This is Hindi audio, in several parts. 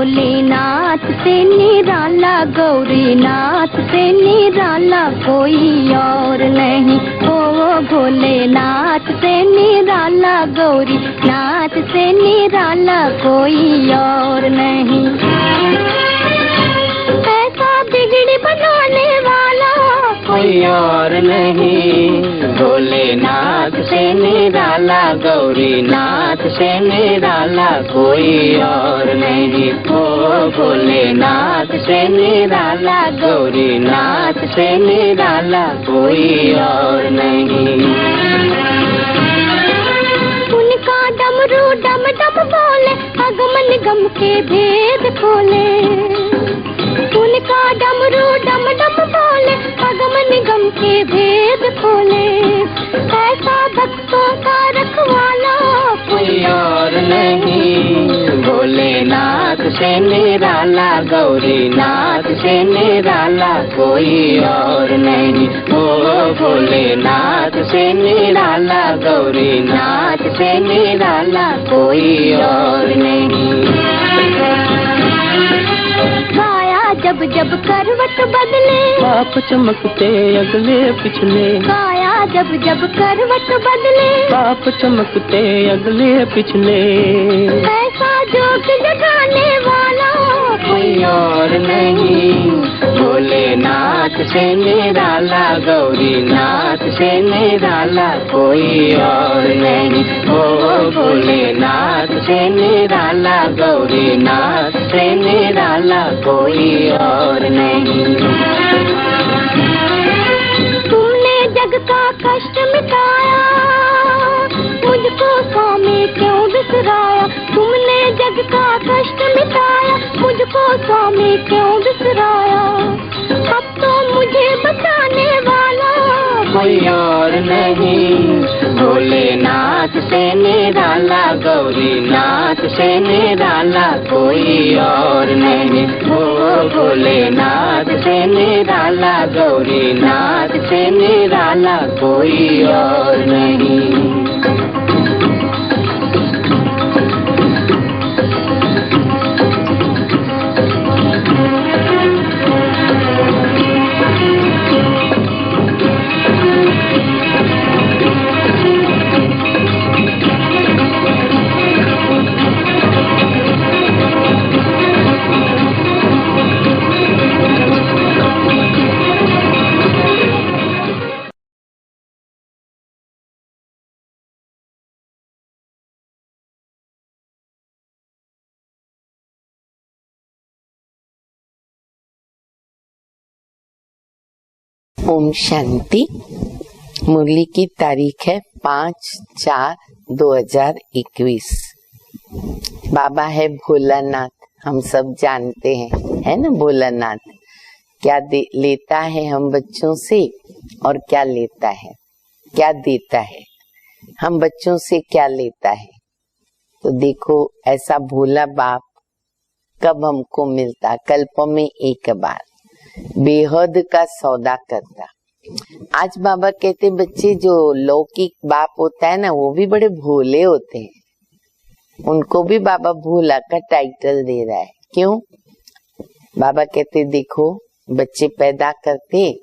भोलेनाथ से निराला, गौरीनाथ से निराला कोई और नहीं। ओ भोलेनाथ से निराला, गौरीनाथ से निराला कोई और नहीं। ऐसा बिगड़ी बनाने वाला कोई और नहीं। भोलेनाथ से निराला, गौरीनाथ से निराला कोई और नहीं। ओ भोलेनाथ से निराला, गौरीनाथ से निराला कोई और नहीं। उनका डमरू डम डम बोले, अगमन गम के भेद खोले। उनका डमरू डम डम बोले, अगमन गम के भेद खोले। ऐसा भक्तों का रखवाला कोई और नहीं। भोलेनाथ से निराला, गौरीनाथ से निराला कोई और नहीं। ओ भोलेनाथ से निराला, गौरीनाथ से निराला कोई और नहीं। जब जब करवट बदले, बाप चमकते अगले पिछले। काया जब जब करवट बदले, बाप चमकते अगले पिछले। ऐसा जोग जगाने वाला कोई और नहीं। भोलेनाथ से निराला, गौरीनाथ से निराला कोई और नहीं। ओ भोलेनाथ से निराला, गौरीनाथ से निराला कोई और नहीं। तुमने जग का कष्ट मिटाया, मुझको स्वामी क्यों बिसराया। तुमने जग का कष्ट मिटाया, मुझको स्वामी क्यों बिसराया। अब तो मुझे बचाने वाला कोई और नहीं। भोलेनाथ से निराला, गौरीनाथ से निराला कोई और नहीं। ओ भोलेनाथ से निराला, गौरीनाथ से निराला कोई और नहीं। ओम शांति। मुरली की तारीख है 5/4/2021। बाबा है भोलानाथ, हम सब जानते हैं, है ना। भोलानाथ क्या लेता है हम बच्चों से और क्या लेता है, क्या देता है। हम बच्चों से क्या लेता है, तो देखो ऐसा भोला बाप कब हमको मिलता, कल्प में एक बार बेहद का सौदा करता। आज बाबा कहते बच्चे जो लौकिक बाप होता है ना, वो भी बड़े भोले होते हैं। उनको भी बाबा भोला का टाइटल दे रहा है। क्यों? बाबा कहते देखो बच्चे पैदा करते,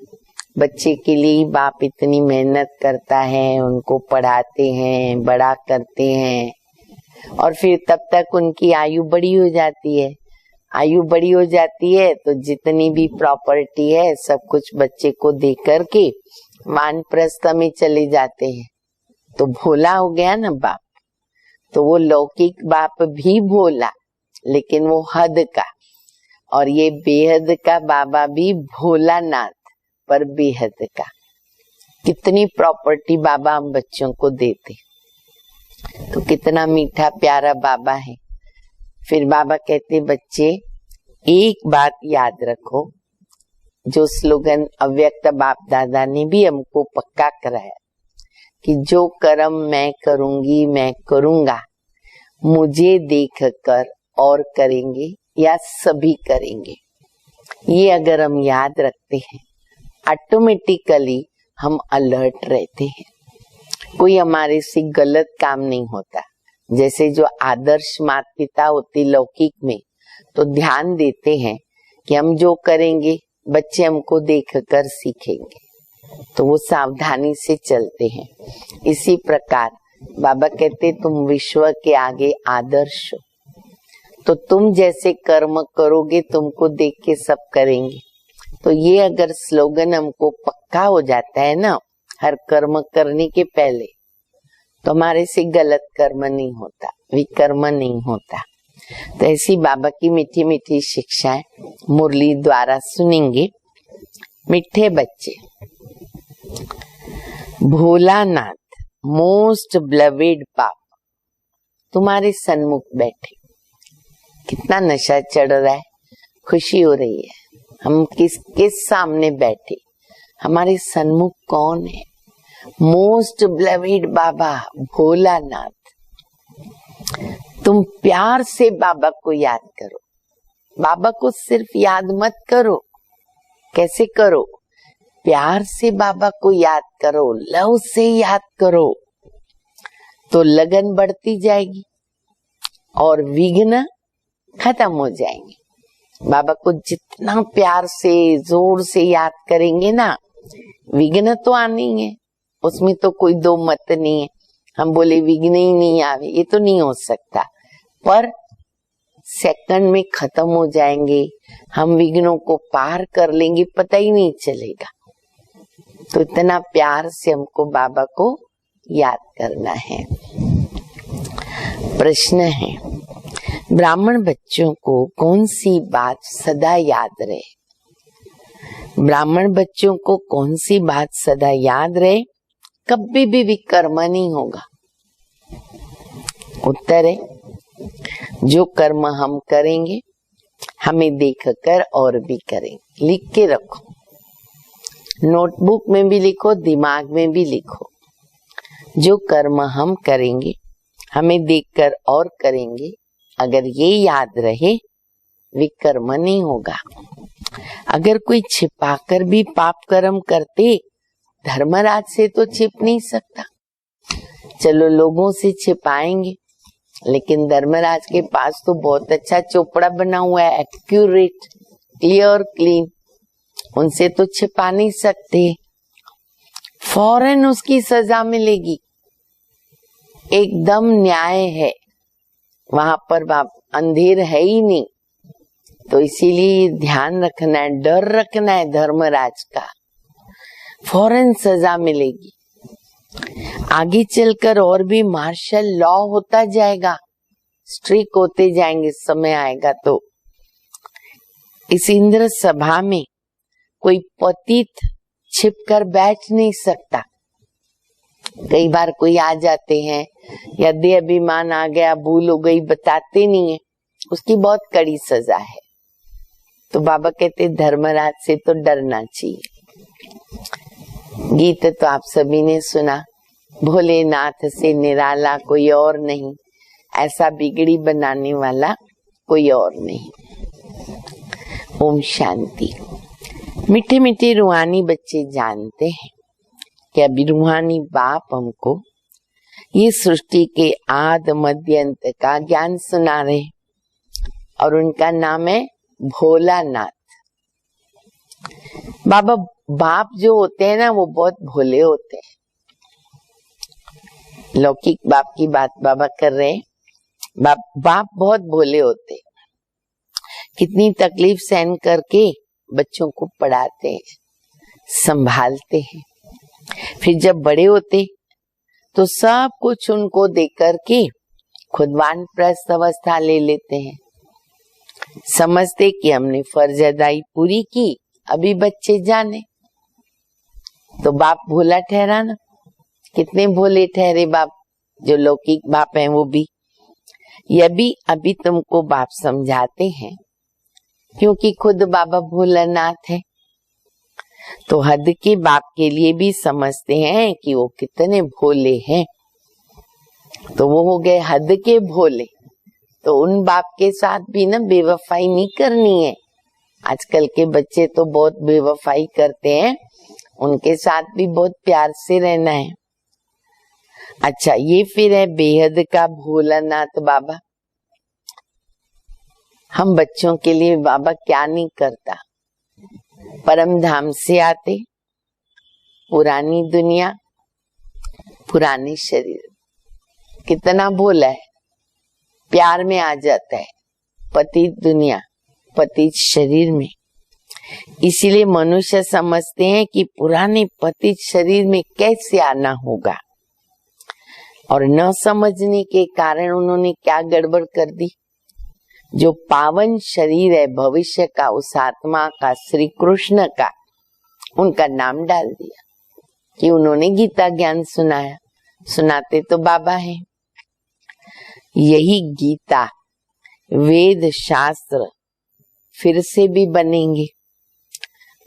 बच्चे के लिए बाप इतनी मेहनत करता है, उनको पढ़ाते हैं, बड़ा करते हैं, और फिर तब तक उनकी आयु बड़ी हो जाती है। आयु बड़ी हो जाती है तो जितनी भी प्रॉपर्टी है सब कुछ बच्चे को दे करके वानप्रस्थ में चले जाते हैं। तो भोला हो गया ना बाप। तो वो लौकिक बाप भी भोला, लेकिन वो हद का, और ये बेहद का बाबा भी भोलानाथ पर बेहद का। कितनी प्रॉपर्टी बाबा हम बच्चों को देते, तो कितना मीठा प्यारा बाबा है। फिर बाबा कहते बच्चे एक बात याद रखो, जो स्लोगन अव्यक्त बाप दादा ने भी हमको पक्का कराया कि जो कर्म मैं करूंगी मैं करूंगा, मुझे देखकर और करेंगे या सभी करेंगे। ये अगर हम याद रखते हैं, ऑटोमेटिकली हम अलर्ट रहते हैं, कोई हमारे से गलत काम नहीं होता। जैसे जो आदर्श माता पिता होती लौकिक में, तो ध्यान देते हैं कि हम जो करेंगे बच्चे हमको देखकर सीखेंगे, तो वो सावधानी से चलते हैं। इसी प्रकार बाबा कहते तुम विश्व के आगे आदर्श हो, तो तुम जैसे कर्म करोगे तुमको देख के सब करेंगे। तो ये अगर स्लोगन हमको पक्का हो जाता है ना हर कर्म करने के पहले, तो हमारे से गलत कर्म नहीं होता, विकर्म नहीं होता। तो ऐसी बाबा की मीठी मीठी शिक्षाएं मुरली द्वारा सुनेंगे। मीठे बच्चे, भोलानाथ मोस्ट ब्लवेड बाप तुम्हारे सन्मुख बैठे। कितना नशा चढ़ रहा है, खुशी हो रही है। हम किसके सामने बैठे, हमारे सन्मुख कौन है? मोस्ट ब्लवेड बाबा भोलानाथ। तुम प्यार से बाबा को याद करो। बाबा को सिर्फ याद मत करो, कैसे करो? प्यार से बाबा को याद करो, लव से याद करो, तो लगन बढ़ती जाएगी और विघ्न खत्म हो जाएंगे। बाबा को जितना प्यार से जोर से याद करेंगे ना, विघ्न तो आने ही है, उसमें तो कोई दो मत नहीं है। हम बोले विघ्न ही नहीं आवे, ये तो नहीं हो सकता, पर सेकंड में खत्म हो जाएंगे। हम विघ्नों को पार कर लेंगे, पता ही नहीं चलेगा। तो इतना प्यार से हमको बाबा को याद करना है। प्रश्न है, ब्राह्मण बच्चों को कौन सी बात सदा याद रहे? ब्राह्मण बच्चों को कौन सी बात सदा याद रहे? कभी भी विकर्म नहीं होगा। उत्तर है, जो कर्म हम करेंगे हमें देखकर और भी करेंगे। लिख के रखो, नोटबुक में भी लिखो, दिमाग में भी लिखो। जो कर्म हम करेंगे हमें देखकर और करेंगे। अगर ये याद रहे, विकर्म नहीं होगा। अगर कोई छिपाकर भी पाप कर्म करते, धर्मराज से तो छिप नहीं सकता। चलो लोगों से छिपाएंगे, लेकिन धर्मराज के पास तो बहुत अच्छा चोपड़ा बना हुआ है, एक्यूरेट, क्लियर, क्लीन। उनसे तो छिपा नहीं सकते, फौरन उसकी सजा मिलेगी। एकदम न्याय है वहां पर, अंधेर है ही नहीं। तो इसीलिए ध्यान रखना है, डर रखना है धर्मराज का, फौरन सजा मिलेगी। आगे चलकर और भी मार्शल लॉ होता जाएगा, स्ट्रिक्ट होते जाएंगे, समय आएगा तो। इस इंद्र सभा में कोई पतित छिपकर बैठ नहीं सकता। कई बार कोई आ जाते हैं, या देह अभिमान आ गया, भूल हो गई, बताते नहीं है, उसकी बहुत कड़ी सजा है। तो बाबा कहते धर्मराज से तो डरना चाहिए। गीत तो आप सभी ने सुना, भोलेनाथ से निराला कोई और नहीं, ऐसा बिगड़ी बनाने वाला कोई और नहीं। ओम शांति। मीठे मीठे रूहानी बच्चे जानते हैं कि अभी रूहानी बाप हमको ये सृष्टि के आद मध्य अंत का ज्ञान सुना रहे, और उनका नाम है भोलानाथ। बाबा बाप जो होते हैं ना, वो बहुत भोले होते हैं। लौकिक बाप की बात बाबा कर रहे हैं। बाप बहुत भोले होते हैं, कितनी तकलीफ सहन करके बच्चों को पढ़ाते हैं, संभालते हैं। फिर जब बड़े होते तो सब कुछ उनको देकर के खुद वानप्रस्थ अवस्था ले लेते हैं। समझते कि हमने फर्ज अदाई पूरी की, अभी बच्चे जाने। तो बाप भोला ठहरा ना, कितने भोले ठहरे बाप, जो लौकिक बाप हैं वो भी। ये भी अभी तुमको बाप समझाते हैं, क्योंकि खुद बाबा भोलानाथ है। तो हद के बाप के लिए भी समझते हैं कि वो कितने भोले हैं, तो वो हो गए हद के भोले। तो उन बाप के साथ भी ना बेवफाई नहीं करनी है। आजकल के बच्चे तो बहुत बेवफाई करते हैं, उनके साथ भी बहुत प्यार से रहना है। अच्छा, ये फिर है बेहद का भोलानाथ बाबा। हम बच्चों के लिए बाबा क्या नहीं करता। परम धाम से आते, पुरानी दुनिया, पुराने शरीर, कितना भोला है, प्यार में आ जाता है, पतित दुनिया, पतित शरीर में। इसीलिए मनुष्य समझते हैं कि पुराने पतित शरीर में कैसे आना होगा, और न समझने के कारण उन्होंने क्या गड़बड़ कर दी। जो पावन शरीर है भविष्य का, उस आत्मा का, श्री कृष्ण का, उनका नाम डाल दिया कि उन्होंने गीता ज्ञान सुनाया। सुनाते तो बाबा हैं। यही गीता, वेद, शास्त्र फिर से भी बनेंगे।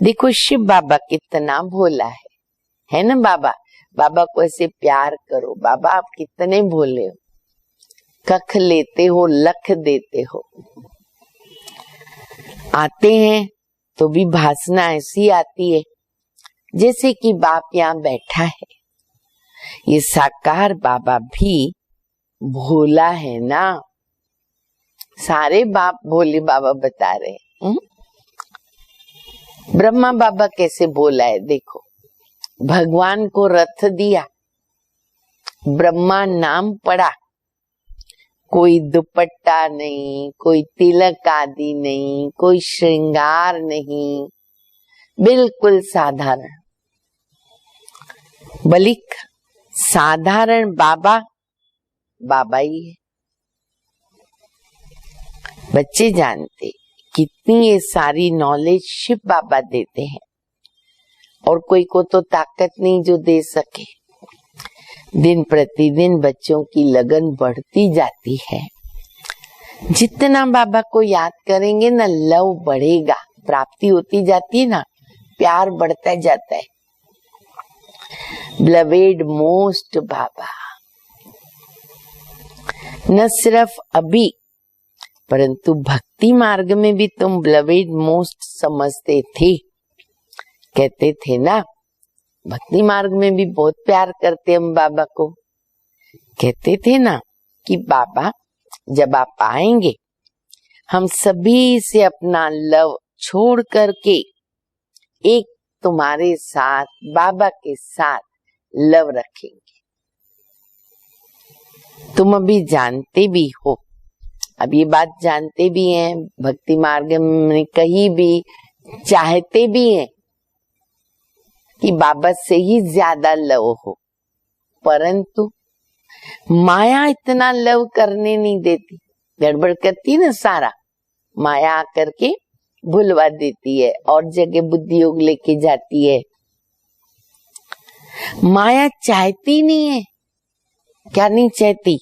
देखो शिव बाबा कितना भोला है ना बाबा। बाबा को ऐसे प्यार करो। बाबा आप कितने भोले हो, कख लेते हो, लख देते हो। आते हैं तो भी भासना ऐसी आती है जैसे कि बाप यहाँ बैठा है। ये साकार बाबा भी भोला है ना। सारे बाप भोले बाबा बता रहे। ब्रह्मा बाबा कैसे बोला है देखो। भगवान को रथ दिया, ब्रह्मा नाम पड़ा, कोई दुपट्टा नहीं, कोई तिलक आदि नहीं, कोई श्रृंगार नहीं, बिल्कुल साधारण। बलिक साधारण बाबा, बाबा ही है। बच्चे जानते कितनी ये सारी नॉलेज शिव बाबा देते हैं, और कोई को तो ताकत नहीं जो दे सके। दिन प्रतिदिन बच्चों की लगन बढ़ती जाती है। जितना बाबा को याद करेंगे ना, लव बढ़ेगा, प्राप्ति होती जाती है ना, प्यार बढ़ता जाता है। ब्लवेड मोस्ट बाबा, न सिर्फ अभी परंतु भक्ति मार्ग में भी तुम ब्लवेड मोस्ट समझते थे। कहते थे ना, भक्ति मार्ग में भी बहुत प्यार करते हम बाबा को। कहते थे ना कि बाबा जब आप आएंगे हम सभी से अपना लव छोड़ करके एक तुम्हारे साथ, बाबा के साथ लव रखेंगे। तुम अभी जानते भी हो, अब ये बात जानते भी हैं, भक्ति मार्ग में कहीं भी चाहते भी हैं कि बाबा से ही ज्यादा लव हो, परंतु माया इतना लव करने नहीं देती। गड़बड़ करती ना सारा, माया आकर के भुलवा देती है और जगह बुद्धि योग लेके जाती है। माया चाहती नहीं है, क्या नहीं चाहती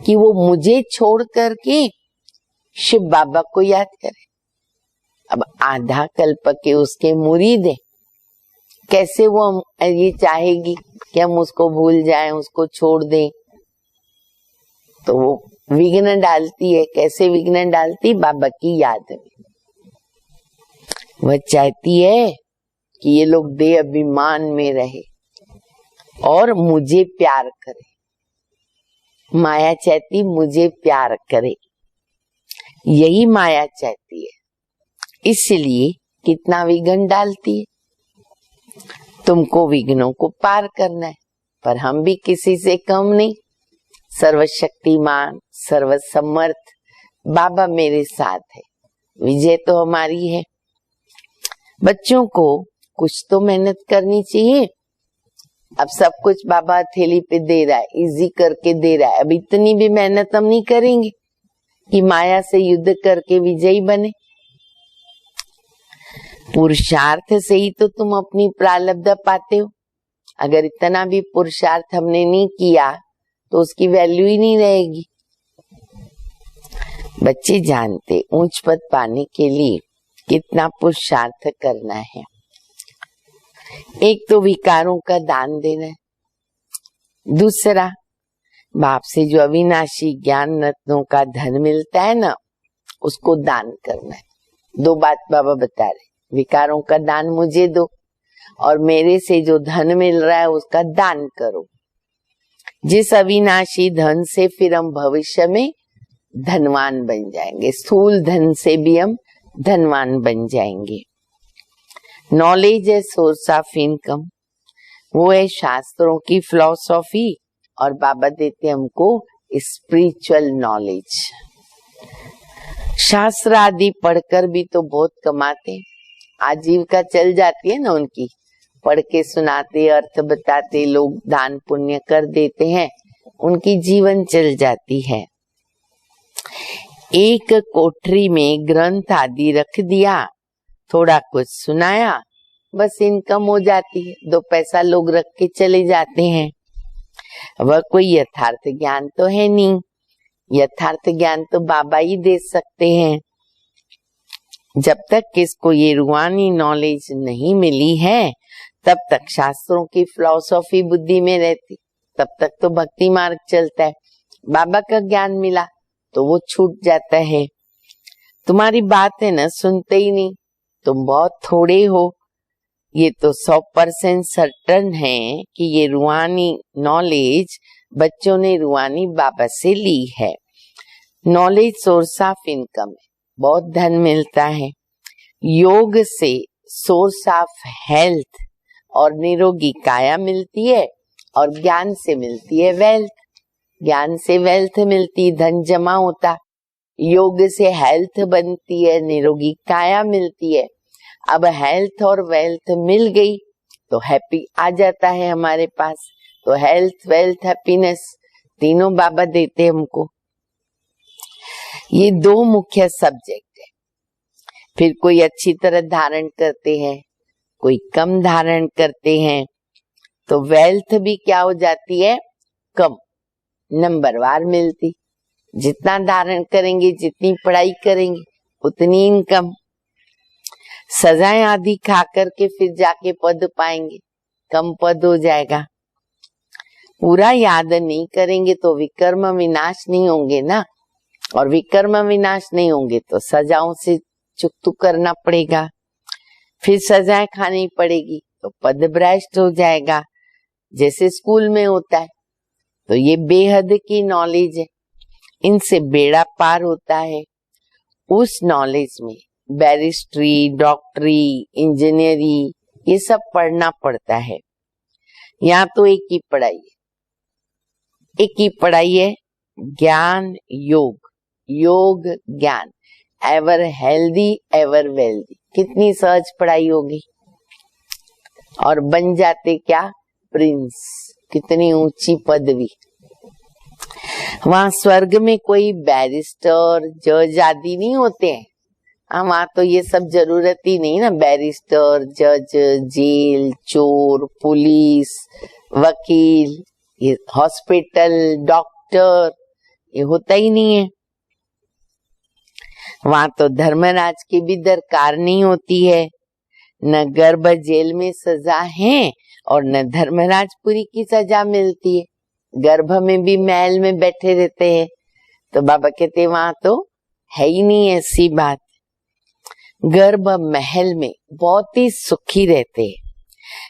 कि वो मुझे छोड़ करके शिव बाबा को याद करे। अब आधा कल्प के उसके मुरीद है, कैसे वो ये चाहेगी कि हम उसको भूल जाएं, उसको छोड़ दें। तो वो विघ्न डालती है। कैसे विघ्न डालती? बाबा की याद में। वह चाहती है कि ये लोग देह अभिमान में रहे और मुझे प्यार करे। माया चाहती मुझे प्यार करे, यही माया चाहती है। इसलिए कितना विघ्न डालती है। तुमको विघ्नों को पार करना है, पर हम भी किसी से कम नहीं। सर्वशक्तिमान, सर्वसमर्थ बाबा मेरे साथ है, विजय तो हमारी है। बच्चों को कुछ तो मेहनत करनी चाहिए। अब सब कुछ बाबा थैली पे दे रहा है, इजी करके दे रहा है। अब इतनी भी मेहनत हम नहीं करेंगे कि माया से युद्ध करके विजयी बने। पुरुषार्थ से ही तो तुम अपनी प्रारब्ध पाते हो। अगर इतना भी पुरुषार्थ हमने नहीं किया तो उसकी वैल्यू ही नहीं रहेगी। बच्चे जानते ऊंच पद पाने के लिए कितना पुरुषार्थ करना है। एक तो विकारों का दान देना है, दूसरा बाप से जो अविनाशी ज्ञान रत्नों का धन मिलता है ना, उसको दान करना है। दो बात बाबा बता रहे, विकारों का दान मुझे दो और मेरे से जो धन मिल रहा है उसका दान करो। जिस अविनाशी धन से फिर हम भविष्य में धनवान बन जाएंगे, स्थूल धन से भी हम धनवान बन जाएंगे। नॉलेज है सोर्स ऑफ इनकम, वो है शास्त्रों की फिलॉसफी, और बाबा देते हमको स्पिरिचुअल नॉलेज। शास्त्र आदि पढ़कर भी तो बहुत कमाते, आजीविका चल जाती है ना उनकी, पढ़ के सुनाते, अर्थ बताते, लोग दान पुण्य कर देते हैं, उनकी जीवन चल जाती है। एक कोठरी में ग्रंथ आदि रख दिया, थोड़ा कुछ सुनाया, बस इनकम हो जाती है, 2 पैसा लोग रख के चले जाते हैं। वह कोई यथार्थ ज्ञान तो है नहीं, यथार्थ ज्ञान तो बाबा ही दे सकते हैं। जब तक किसको ये रूहानी नॉलेज नहीं मिली है, तब तक शास्त्रों की फिलॉसफी बुद्धि में रहती, तब तक तो भक्ति मार्ग चलता है। बाबा का ज्ञान मिला तो वो छूट जाता है। तुम्हारी बात है ना, सुनते ही नहीं, तुम बहुत थोड़े हो। ये तो 100% सर्टन है कि ये रूहानी नॉलेज बच्चों ने रूहानी बाबा से ली है। नॉलेज सोर्स ऑफ इनकम है, बहुत धन मिलता है। योग से सोर्स ऑफ हेल्थ और निरोगी काया मिलती है, और ज्ञान से मिलती है वेल्थ। ज्ञान से वेल्थ मिलती, धन जमा होता। योग से हेल्थ बनती है, निरोगी काया मिलती है। अब हेल्थ और वेल्थ मिल गई तो हैप्पी आ जाता है हमारे पास। तो हेल्थ, वेल्थ, हैप्पीनेस तीनों बाबा देते हमको। ये 2 मुख्य सब्जेक्ट है। फिर कोई अच्छी तरह धारण करते हैं, कोई कम धारण करते हैं, तो वेल्थ भी क्या हो जाती है, कम, नंबरवार मिलती। जितना धारण करेंगे, जितनी पढ़ाई करेंगे, उतनी इनकम। सजाएं आदि खा करके फिर जाके पद पाएंगे, कम पद हो जाएगा। पूरा याद नहीं करेंगे तो विकर्म विनाश नहीं होंगे ना, और विकर्म विनाश नहीं होंगे तो सजाओं से चुकतू करना पड़ेगा, फिर सजाएं खानी पड़ेगी तो पद भ्रष्ट हो जाएगा, जैसे स्कूल में होता है। तो ये बेहद की नॉलेज है, इनसे बेड़ा पार होता है। उस नॉलेज में बैरिस्ट्री, डॉक्टरी, इंजीनियरी, ये सब पढ़ना पड़ता है। यहाँ तो एक ही पढ़ाई है, एक ही पढ़ाई है, ज्ञान योग, योग ज्ञान, एवर हेल्दी एवर वेल्दी। कितनी सहज पढ़ाई होगी, और बन जाते क्या, प्रिंस, कितनी ऊंची पदवी। वहां स्वर्ग में कोई बैरिस्टर, जज आदि नहीं होते हैं। वहां तो ये सब जरूरत ही नहीं ना, बैरिस्टर, जज, जेल, चोर, पुलिस, वकील, ये हॉस्पिटल, डॉक्टर, ये होता ही नहीं है। वहां तो धर्मराज की भी दरकार नहीं होती है। न गर्भ जेल में सजा है और न धर्मराजपुरी की सजा मिलती है। गर्भ में भी महल में बैठे रहते हैं, तो बाबा कहते वहां तो है ही नहीं ऐसी बात। गर्भ महल में बहुत ही सुखी रहते हैं,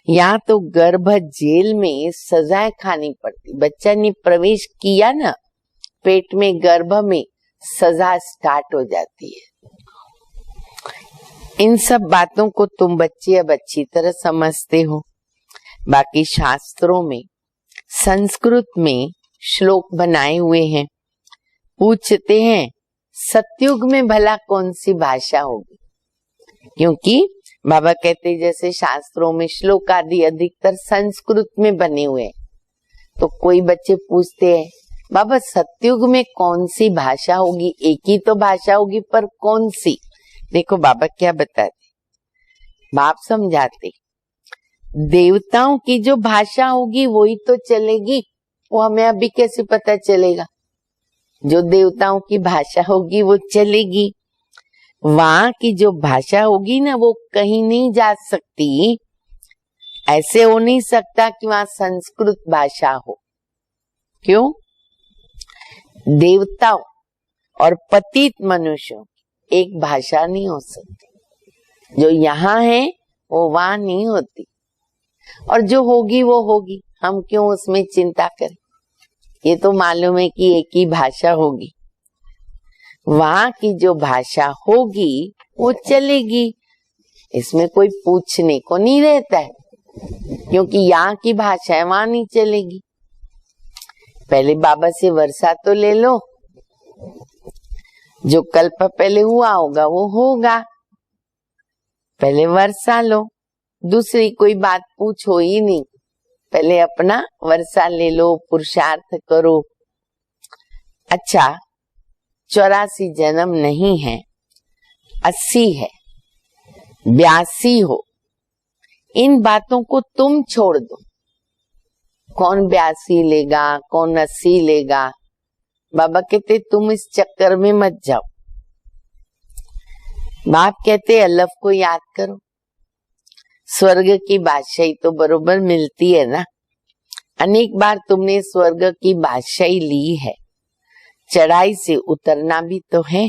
यहाँ तो गर्भ जेल में सजाएं खानी पड़ती। बच्चा ने प्रवेश किया ना पेट में, गर्भ में, सजा स्टार्ट हो जाती है। इन सब बातों को तुम बच्चे अब अच्छी तरह समझते हो। बाकी शास्त्रों में, संस्कृत में श्लोक बनाए हुए हैं। पूछते हैं सतयुग में भला कौन सी भाषा होगी, क्योंकि बाबा कहते जैसे शास्त्रों में श्लोक आदि अधिकतर संस्कृत में बने हुए हैं। तो कोई बच्चे पूछते हैं बाबा सतयुग में कौन सी भाषा होगी, एक ही तो भाषा होगी पर कौन सी। देखो बाबा क्या बताते, बाप समझाते, देवताओं की जो भाषा होगी वही तो चलेगी, वो हमें अभी कैसे पता चलेगा। जो देवताओं की भाषा होगी वो चलेगी, वहां की जो भाषा होगी ना वो कहीं नहीं जा सकती। ऐसे हो नहीं सकता कि वहां संस्कृत भाषा हो। क्यों? देवताओं और पतित मनुष्यों एक भाषा नहीं हो सकती। जो यहाँ है वो वहां नहीं होती, और जो होगी वो होगी। हम क्यों उसमें चिंता करें, ये तो मालूम है कि एक ही भाषा होगी। वहां की जो भाषा होगी वो चलेगी, इसमें कोई पूछने को नहीं रहता है, क्योंकि यहाँ की भाषा है वहां नहीं चलेगी। पहले बाबा से वर्षा तो ले लो, जो कल्प पहले हुआ होगा वो होगा, पहले वर्षा लो, दूसरी कोई बात पूछो ही नहीं, पहले अपना वर्षा ले लो, पुरुषार्थ करो। अच्छा 84 जन्म नहीं है, 80 है, 82 हो, इन बातों को तुम छोड़ दो। कौन 82 लेगा, कौन 80 लेगा, बाबा कहते तुम इस चक्कर में मत जाओ। बाप कहते अल्लाह को याद करो, स्वर्ग की बादशाही तो बरोबर मिलती है ना। अनेक बार तुमने स्वर्ग की बादशाही ली है, चढ़ाई से उतरना भी तो है।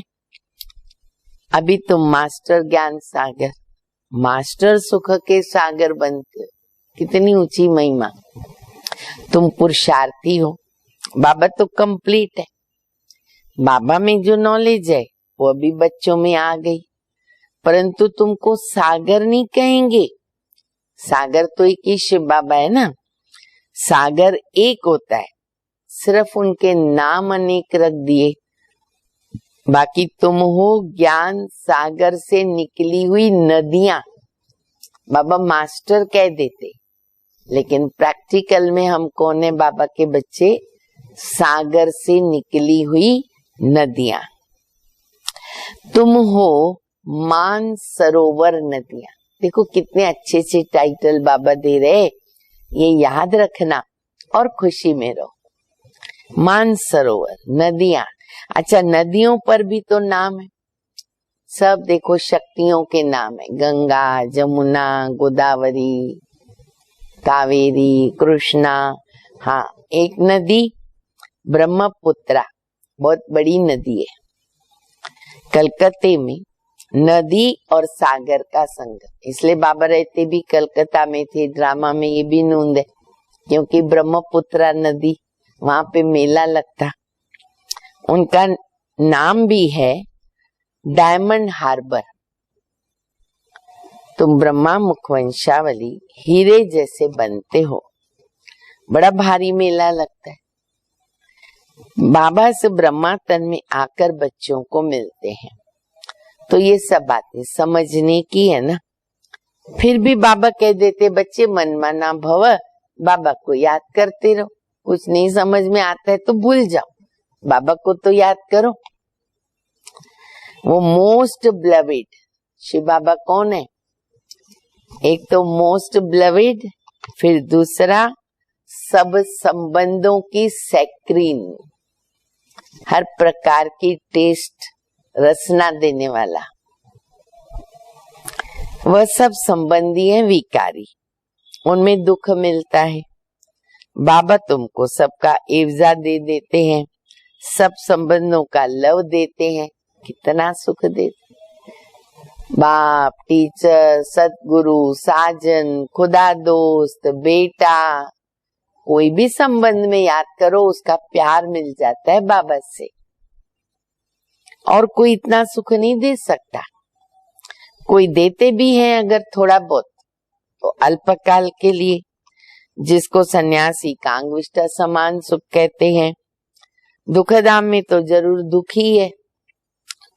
अभी तुम मास्टर ज्ञान सागर, मास्टर सुख के सागर बनते, कितनी ऊंची महिमा। तुम पुरुषार्थी हो, बाबा तो कंप्लीट है। बाबा में जो नॉलेज है वो अभी बच्चों में आ गई, परंतु तुमको सागर नहीं कहेंगे। सागर तो एक ही शिव बाबा है ना, सागर एक होता है, सिर्फ उनके नाम अनेक रख दिए। बाकी तुम हो ज्ञान सागर से निकली हुई नदियां, बाबा मास्टर कह देते, लेकिन प्रैक्टिकल में हम कौन है बाबा के बच्चे? सागर से निकली हुई नदियां। तुम हो मान सरोवर नदियां। देखो कितने अच्छे से टाइटल बाबा दे रहे, ये याद रखना और खुशी में रहो। मान सरोवर नदियां, अच्छा नदियों पर भी तो नाम है, सब देखो शक्तियों के नाम है, गंगा, जमुना, गोदावरी, कावेरी, कृष्णा। हाँ एक नदी ब्रह्मपुत्रा, बहुत बड़ी नदी है। कलकत्ते में नदी और सागर का संगम, इसलिए बाबा रहते भी कलकत्ता में थे। ड्रामा में ये भी नूंद है, क्योंकि ब्रह्मपुत्रा नदी वहां पे मेला लगता। उनका नाम भी है डायमंड हार्बर। तुम ब्रह्मा मुखवंशावली हीरे जैसे बनते हो, बड़ा भारी मेला लगता है। बाबा से ब्रह्मा तन में आकर बच्चों को मिलते हैं, तो ये सब बातें समझने की है ना। फिर भी बाबा कह देते बच्चे मनमाना भव, बाबा को याद करते रहो, कुछ नहीं समझ में आता है तो भूल जाओ, बाबा को तो याद करो। वो मोस्ट ब्लवेड शिव बाबा कौन है? एक तो मोस्ट ब्लवेड, फिर दूसरा सब संबंधों की सैक्रीन, हर प्रकार की टेस्ट रसना देने वाला। वह सब संबंधी है विकारी, उनमें दुख मिलता है। बाबा तुमको सबका एवजा दे देते हैं, सब संबंधों का लव देते हैं, कितना सुख देते। बाप, टीचर, सतगुरु, साजन, खुदा दोस्त, बेटा, कोई भी संबंध में याद करो उसका प्यार मिल जाता है बाबा से, और कोई इतना सुख नहीं दे सकता। कोई देते भी हैं अगर थोड़ा बहुत तो अल्पकाल के लिए, जिसको सन्यासी कांगविष्टा समान सुख कहते हैं। दुखधाम में तो जरूर दुखी है।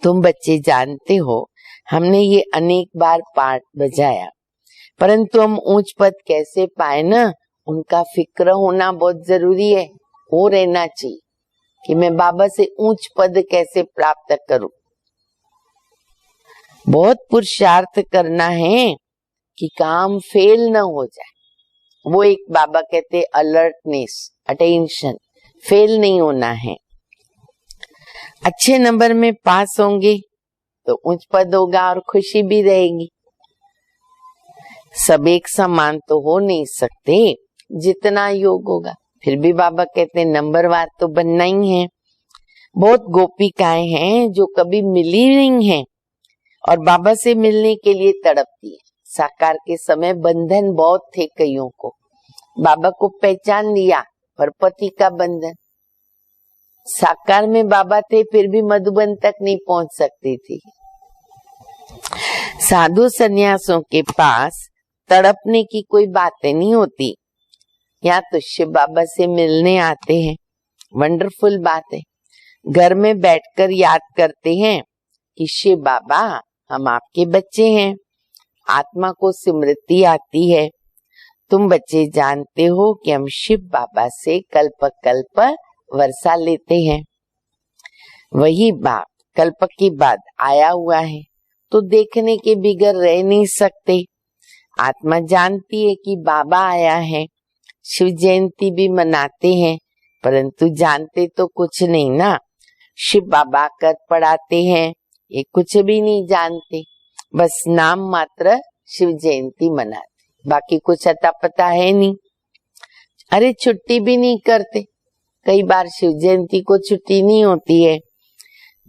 तुम बच्चे जानते हो हमने ये अनेक बार पाठ बजाया, परंतु हम ऊंच पद कैसे पाए ना, उनका फिक्र होना बहुत जरूरी है। वो रहना चाहिए कि मैं बाबा से ऊंच पद कैसे प्राप्त करूं। बहुत पुरुषार्थ करना है कि काम फेल न हो जाए। वो एक बाबा कहते अलर्टनेस, अटेंशन, फेल नहीं होना है। अच्छे नंबर में पास होंगे तो उच्च पद होगा और खुशी भी रहेगी। सब एक समान तो हो नहीं सकते, जितना योग होगा। फिर भी बाबा कहते हैं नंबरवार तो बनना ही है। बहुत गोपिकाएं हैं जो कभी मिली नहीं हैं और बाबा से मिलने के लिए तड़पती है। साकार के समय बंधन बहुत थे कईयों को, बाबा को पहचान लिया पर पति का बंधन। साकार में बाबा थे फिर भी मधुबन तक नहीं पहुंच सकती थी। साधु संन्यासों के पास तड़पने की कोई बातें नहीं होती। यहाँ तो शिव बाबा से मिलने आते हैं, वंडरफुल बात है। घर में बैठकर याद करते हैं कि शिव बाबा हम आपके बच्चे हैं, आत्मा को स्मृति आती है। तुम बच्चे जानते हो कि हम शिव बाबा से कल्प कल्प वर्षा लेते हैं। वही बाप कल्प के बाद आया हुआ है तो देखने के बिगड़ रह नहीं सकते। आत्मा जानती है कि बाबा आया है, शिव जयंती भी मनाते हैं, परंतु जानते तो कुछ नहीं ना। शिव बाबा कर पढ़ाते हैं, ये कुछ भी नहीं जानते, बस नाम मात्र शिव जयंती मनाते, बाकी कुछ अता पता है नहीं। अरे छुट्टी भी नहीं करते, कई बार शिव जयंती को छुट्टी नहीं होती है।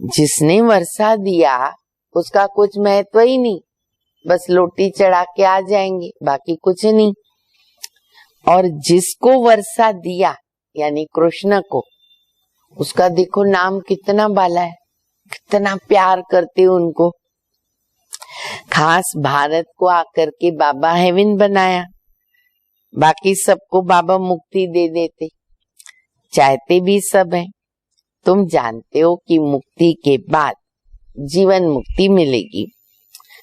जिसने वर्षा दिया उसका कुछ महत्व ही नहीं, बस लोटी चढ़ा के आ जाएंगे, बाकी कुछ नहीं। और जिसको वर्षा दिया यानी कृष्ण को, उसका देखो नाम कितना बाला है, कितना प्यार करते उनको। खास भारत को आकर के बाबा हेवन बनाया, बाकी सबको बाबा मुक्ति दे देते, चाहते भी सब है। तुम जानते हो कि मुक्ति के बाद जीवन मुक्ति मिलेगी।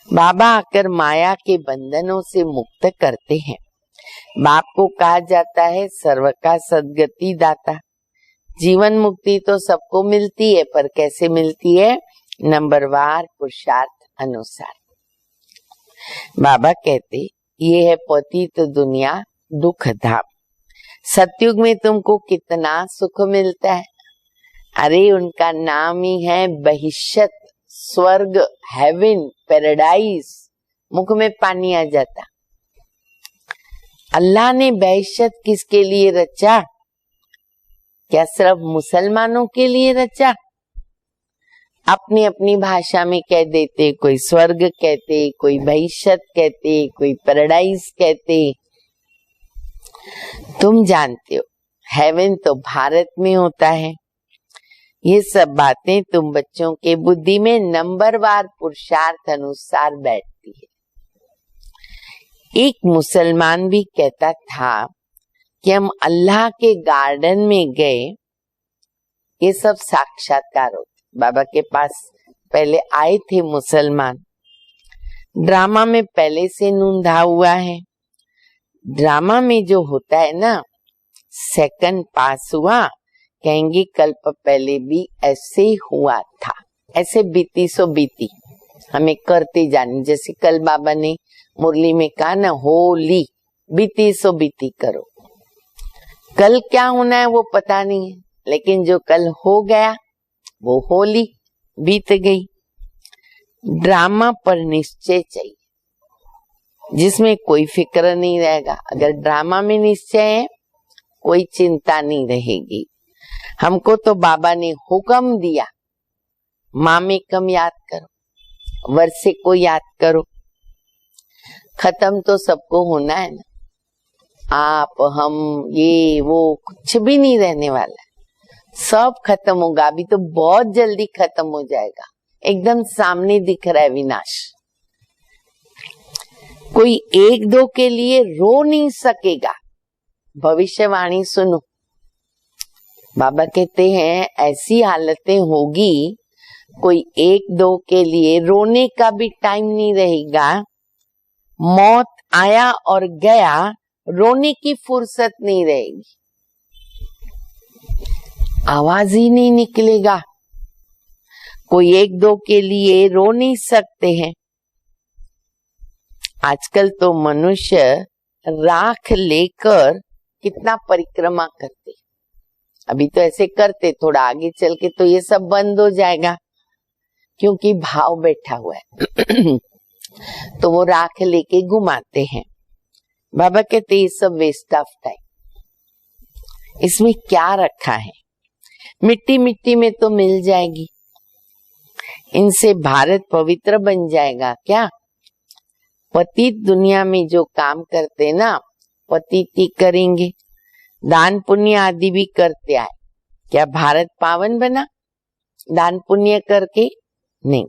बाबा आकर माया के बंधनों से मुक्त करते हैं। बाप को कहा जाता है सर्व का सद्गति दाता। जीवन मुक्ति तो सबको मिलती है, पर कैसे मिलती है? नंबरवार पुरुषार्थ अनुसार। बाबा कहते ये है पतित दुनिया दुख धाम। सतयुग में तुमको कितना सुख मिलता है। अरे उनका नाम ही है बहिष्यत, स्वर्ग, हेवन, पैराडाइज। मुख में पानी आ जाता। अल्लाह ने बहिष्यत किसके लिए रचा? क्या सिर्फ मुसलमानों के लिए रचा? अपनी अपनी भाषा में कह देते, कोई स्वर्ग कहते, कोई बहिष्यत कहते, कोई पैराडाइज कहते। तुम जानते हो हेवन तो भारत में होता है। ये सब बातें तुम बच्चों के बुद्धि में नंबरवार पुरुषार्थ अनुसार बैठती है। एक मुसलमान भी कहता था कि हम अल्लाह के गार्डन में गए, ये सब साक्षात्कार होते। बाबा के पास पहले आए थे मुसलमान, ड्रामा में पहले से नूंधा हुआ है। ड्रामा में जो होता है ना, सेकंड पास हुआ, कहेंगे कल्प पहले भी ऐसे ही हुआ था, ऐसे बीती सो बीती, हमें करते जाने। जैसे कल बाबा ने मुरली में कहा ना, होली बीती सो बीती करो। कल क्या होना है वो पता नहीं है, लेकिन जो कल हो गया वो होली बीत गई। ड्रामा पर निश्चय चाहिए, जिसमें कोई फिक्र नहीं रहेगा। अगर ड्रामा में निश्चय है, कोई चिंता नहीं रहेगी। हमको तो बाबा ने हुक्म दिया, मामेकम याद करो, वर्षे को याद करो। खत्म तो सबको होना है ना, आप हम ये वो कुछ भी नहीं रहने वाला है, सब खत्म होगा। अभी तो बहुत जल्दी खत्म हो जाएगा, एकदम सामने दिख रहा है विनाश। कोई एक दो के लिए रो नहीं सकेगा। भविष्यवाणी सुनो, बाबा कहते हैं ऐसी हालतें होगी, कोई एक दो के लिए रोने का भी टाइम नहीं रहेगा। मौत आया और गया, रोने की फुर्सत नहीं रहेगी, आवाज ही नहीं निकलेगा। कोई एक दो के लिए रो नहीं सकते हैं। आजकल तो मनुष्य राख लेकर कितना परिक्रमा करते। अभी तो ऐसे करते, थोड़ा आगे चल के तो ये सब बंद हो जाएगा, क्योंकि भाव बैठा हुआ है। तो वो राख लेके घुमाते हैं। बाबा कहते ये सब वेस्ट ऑफ टाइम, इसमें क्या रखा है? मिट्टी मिट्टी में तो मिल जाएगी, इनसे भारत पवित्र बन जाएगा क्या? पतित दुनिया में जो काम करते ना, पतित ही करेंगे। दान पुण्य आदि भी करते आए, क्या भारत पावन बना दान पुण्य करके? नहीं,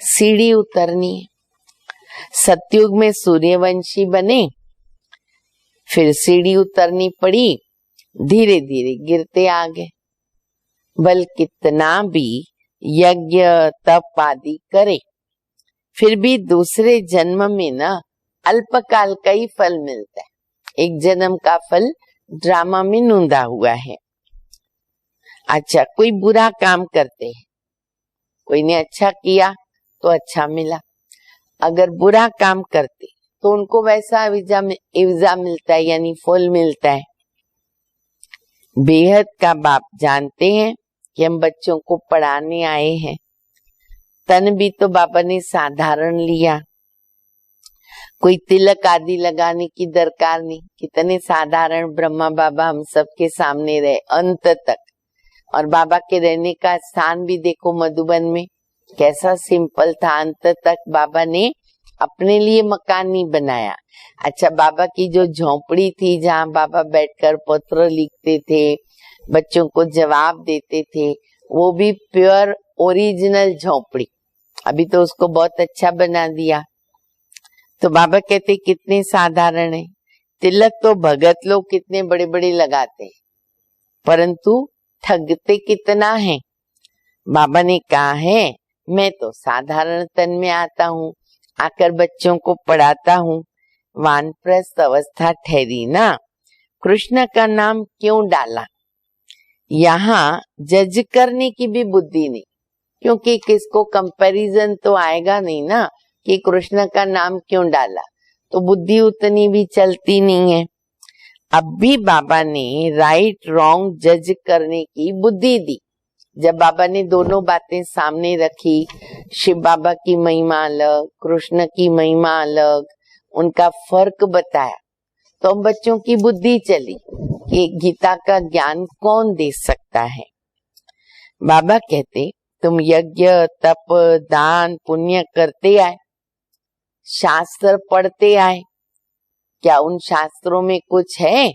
सीढ़ी उतरनी है। सतयुग में सूर्यवंशी बने, फिर सीढ़ी उतरनी पड़ी, धीरे धीरे गिरते आ गए। बल कितना भी यज्ञ तप आदि करे, फिर भी दूसरे जन्म में ना अल्पकाल का ही फल मिलता है। एक जन्म का फल ड्रामा में नूंदा हुआ है। अच्छा, कोई बुरा काम करते हैं, कोई ने अच्छा किया तो अच्छा मिला, अगर बुरा काम करते तो उनको वैसा इवजा मिलता है, यानी फल मिलता है। बेहद का बाप जानते हैं कि हम बच्चों को पढ़ाने आए हैं। तन भी तो बाबा ने साधारण लिया, कोई तिलक आदि लगाने की दरकार नहीं। कितने साधारण ब्रह्मा बाबा हम सबके सामने रहे अंत तक। और बाबा के रहने का स्थान भी देखो मधुबन में कैसा सिंपल था। अंत तक बाबा ने अपने लिए मकान नहीं बनाया। अच्छा, बाबा की जो झोपड़ी थी जहाँ बाबा बैठकर पत्र लिखते थे, बच्चों को जवाब देते थे, वो भी प्योर ओरिजिनल झोपड़ी। अभी तो उसको बहुत अच्छा बना दिया। तो बाबा कहते कितने साधारण है। तिलक तो भगत लोग कितने बड़े बड़े लगाते हैं, परंतु ठगते कितना है। बाबा ने कहा है मैं तो साधारण तन में आता हूँ, आकर बच्चों को पढ़ाता हूँ। वानप्रस्थ अवस्था ठहरी ना, कृष्ण का नाम क्यों डाला? यहाँ जज करने की भी बुद्धि नहीं, क्योंकि किसको कंपैरिजन तो आएगा नहीं ना कि कृष्ण का नाम क्यों डाला, तो बुद्धि उतनी भी चलती नहीं है। अब भी बाबा ने राइट रॉन्ग जज करने की बुद्धि दी। जब बाबा ने दोनों बातें सामने रखी, शिव बाबा की महिमा अलग, कृष्ण की महिमा अलग, उनका फर्क बताया, तो हम बच्चों की बुद्धि चली कि गीता का ज्ञान कौन दे सकता है। बाबा कहते तुम यज्ञ तप दान पुण्य करते आए, शास्त्र पढ़ते आए, क्या उन शास्त्रों में कुछ है?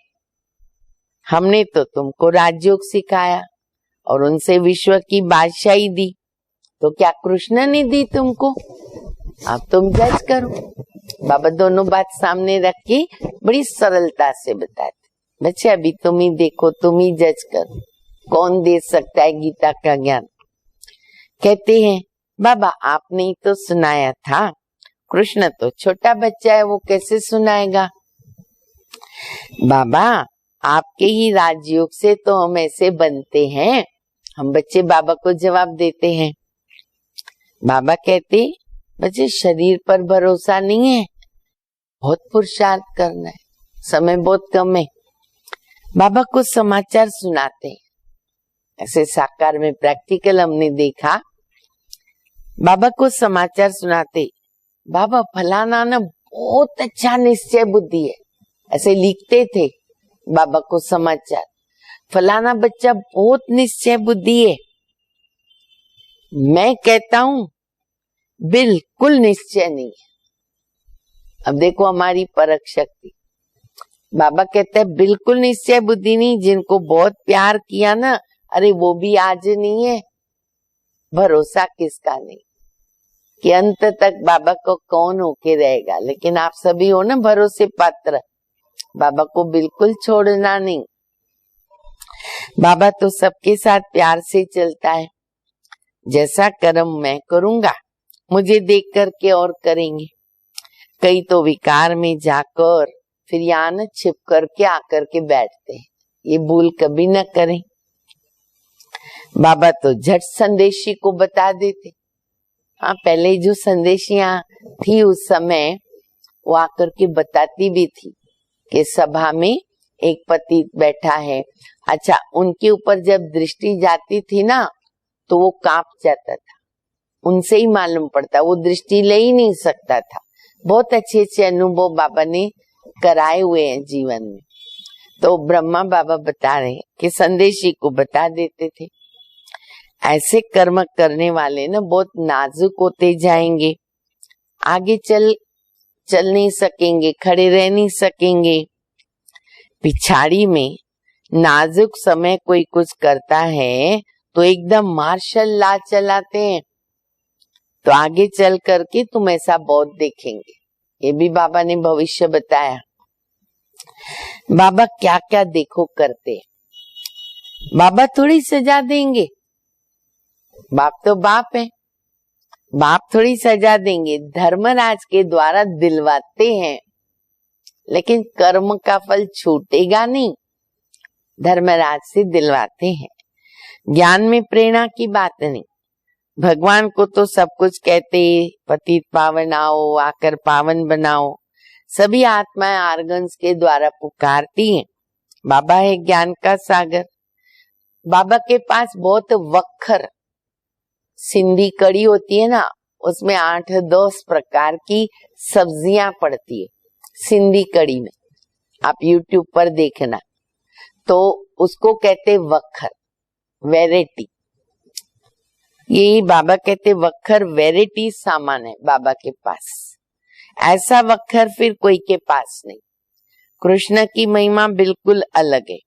हमने तो तुमको राजयोग सिखाया और उनसे विश्व की बादशाही दी, तो क्या कृष्ण ने दी तुमको? अब तुम जज करो। बाबा दोनों बात सामने रख के बड़ी सरलता से बताते, बच्चे अभी तुम ही देखो, तुम ही जज करो, कौन दे सकता है गीता का ज्ञान। कहते हैं बाबा आपने ही तो सुनाया था, कृष्ण तो छोटा बच्चा है, वो कैसे सुनाएगा? बाबा आपके ही राजयोग से तो हम ऐसे बनते हैं। हम बच्चे बाबा को जवाब देते हैं। बाबा कहते बच्चे शरीर पर भरोसा नहीं है, बहुत पुरुषार्थ करना है, समय बहुत कम है। बाबा को समाचार सुनाते हैं, ऐसे साकार में प्रैक्टिकल हमने देखा। बाबा को समाचार सुनाते, बाबा फलाना ना बहुत अच्छा निश्चय बुद्धि है, ऐसे लिखते थे बाबा को समाचार, फलाना बच्चा बहुत निश्चय बुद्धि है। मैं कहता हूं बिल्कुल निश्चय नहीं है। अब देखो हमारी परख शक्ति। बाबा कहते हैं बिल्कुल निश्चय बुद्धि नहीं, जिनको बहुत प्यार किया ना, अरे वो भी आज नहीं है। भरोसा किसका नहीं कि अंत तक बाबा को कौन होके रहेगा, लेकिन आप सभी हो ना भरोसे पात्र। बाबा को बिल्कुल छोड़ना नहीं। बाबा तो सबके साथ प्यार से चलता है। जैसा कर्म मैं करूंगा, मुझे देख करके और करेंगे। कई तो विकार में जाकर फिर यहाँ न छिप करके आकर के बैठते हैं, ये भूल कभी न करें। बाबा तो झट संदेशी को बता देते। हाँ, पहले जो संदेशियां थी उस समय वो आकर के बताती भी थी कि सभा में एक पति बैठा है। अच्छा, उनके ऊपर जब दृष्टि जाती थी ना तो वो कांप जाता था, उनसे ही मालूम पड़ता, वो दृष्टि ले ही नहीं सकता था। बहुत अच्छे अच्छे अनुभव बाबा ने कराए हुए हैं जीवन में। तो ब्रह्मा बाबा बता रहे कि संदेशी को बता देते थे, ऐसे कर्म करने वाले ना बहुत नाजुक होते जाएंगे, आगे चल नहीं सकेंगे, खड़े रह नहीं सकेंगे। पिछाड़ी में नाजुक समय कोई कुछ करता है तो एकदम मार्शल लॉ चलाते हैं। तो आगे चल करके तुम ऐसा बहुत देखेंगे। ये भी बाबा ने भविष्य बताया। बाबा क्या क्या देखो करते हैं। बाबा थोड़ी सजा देंगे, बाप तो बाप है, बाप थोड़ी सजा देंगे। धर्मराज के द्वारा दिलवाते हैं, लेकिन कर्म का फल छूटेगा नहीं, धर्मराज से दिलवाते हैं। ज्ञान में प्रेरणा की बात नहीं। भगवान को तो सब कुछ कहते, पतित पावन आओ, आकर पावन बनाओ। सभी आत्माएं आर्गन्स के द्वारा पुकारती हैं। बाबा है ज्ञान का सागर। बाबा के पास बहुत वक्खर सिंधी कड़ी होती है ना, उसमें 8-10 प्रकार की सब्जियां पड़ती है सिंधी कड़ी में। आप YouTube पर देखना, तो उसको कहते वक्खर, वेराइटी। यही बाबा कहते वक्खर वेराइटी सामान है बाबा के पास। ऐसा वक्खर फिर कोई के पास नहीं। कृष्ण की महिमा बिल्कुल अलग है।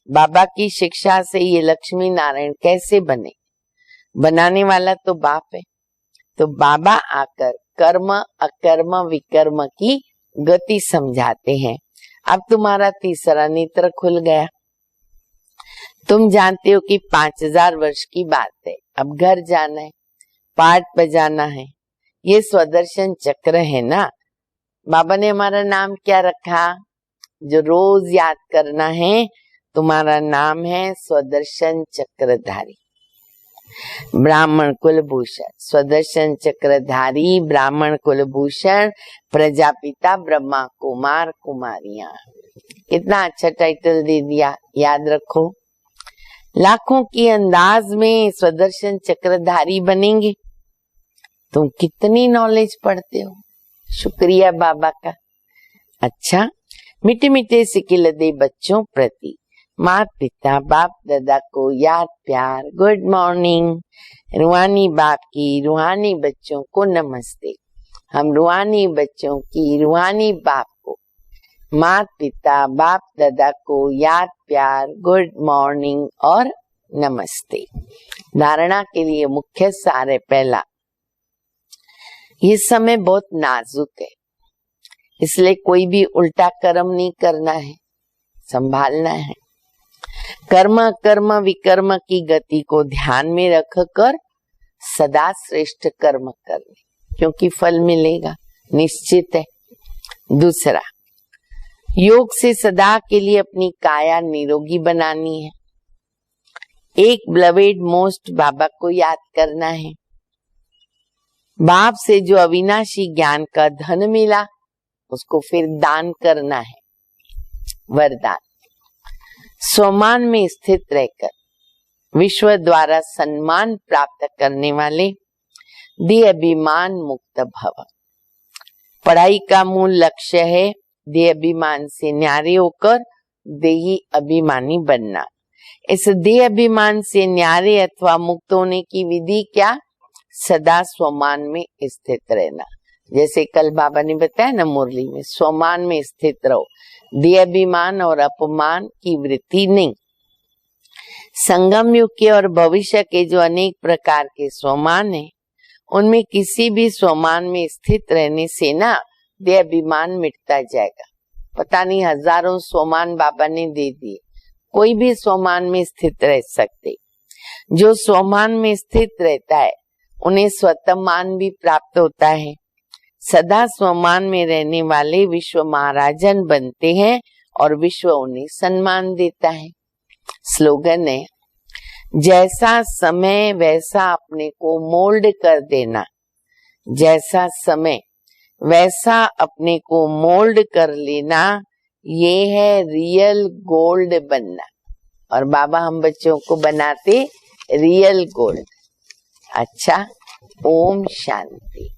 बाबा की शिक्षा से ये लक्ष्मी नारायण कैसे बने, बनाने वाला तो बाप है। तो बाबा आकर कर्म अकर्म विकर्म की गति समझाते हैं। अब तुम्हारा तीसरा नेत्र खुल गया। तुम जानते हो कि 5000 वर्ष की बात है। अब घर जाना है, पाठ बजाना है। ये स्वदर्शन चक्र है ना। बाबा ने हमारा नाम क्या रखा, जो रोज याद करना है। तुम्हारा नाम है स्वदर्शन चक्रधारी, ब्राह्मण कुलभूषण। स्वदर्शन चक्रधारी, ब्राह्मण कुलभूषण, प्रजापिता ब्रह्मा कुमार कुमारियां। कितना अच्छा टाइटल दे दिया, याद रखो। लाखों की अंदाज में स्वदर्शन चक्रधारी बनेंगे। तुम कितनी नॉलेज पढ़ते हो, शुक्रिया बाबा का। अच्छा, मीठे मीठे सिकिल दे बच्चों प्रति माता पिता बाप दादा को याद प्यार, गुड मॉर्निंग। रूहानी बाप की रूहानी बच्चों को नमस्ते। हम रूहानी बच्चों की रूहानी बाप को, माता पिता बाप दादा को याद प्यार, गुड मॉर्निंग और नमस्ते। धारणा के लिए मुख्य सार है पहला, ये समय बहुत नाजुक है, इसलिए कोई भी उल्टा कर्म नहीं करना है, संभालना है। कर्म कर्म विकर्म की गति को ध्यान में रखकर सदा श्रेष्ठ कर्म करने, क्योंकि फल मिलेगा, निश्चित है। दूसरा, योग से सदा के लिए अपनी काया निरोगी बनानी है। एक ब्लवेड मोस्ट बाबा को याद करना है। बाप से जो अविनाशी ज्ञान का धन मिला उसको फिर दान करना है, वरदान। स्वमान में स्थित रहकर विश्व द्वारा सम्मान प्राप्त करने वाले देह अभिमान मुक्त भव। पढ़ाई का मूल लक्ष्य है देह अभिमान से न्यारे होकर देही अभिमानी बनना। इस देह अभिमान से न्यारे अथवा मुक्त होने की विधि क्या, सदा स्वमान में स्थित रहना। जैसे कल बाबा ने बताया ना मुरली में, स्वमान में स्थित रहो, देह अभिमान और अपमान की वृत्ति नहीं। संगम युग के और भविष्य के जो अनेक प्रकार के स्वमान है, उनमें किसी भी स्वमान में स्थित रहने से ना देह अभिमान मिटता जाएगा। पता नहीं हजारों स्वमान बाबा ने दे दिए, कोई भी स्वमान में स्थित रह सकते। जो स्वमान में स्थित रहता है उन्हें स्वतमान भी प्राप्त होता है। सदा स्वमान में रहने वाले विश्व महाराजन बनते हैं और विश्व उन्हें सम्मान देता है। स्लोगन है, जैसा समय वैसा अपने को मोल्ड कर देना। जैसा समय वैसा अपने को मोल्ड कर लेना, ये है रियल गोल्ड बनना। और बाबा हम बच्चों को बनाते रियल गोल्ड। अच्छा, ओम शांति।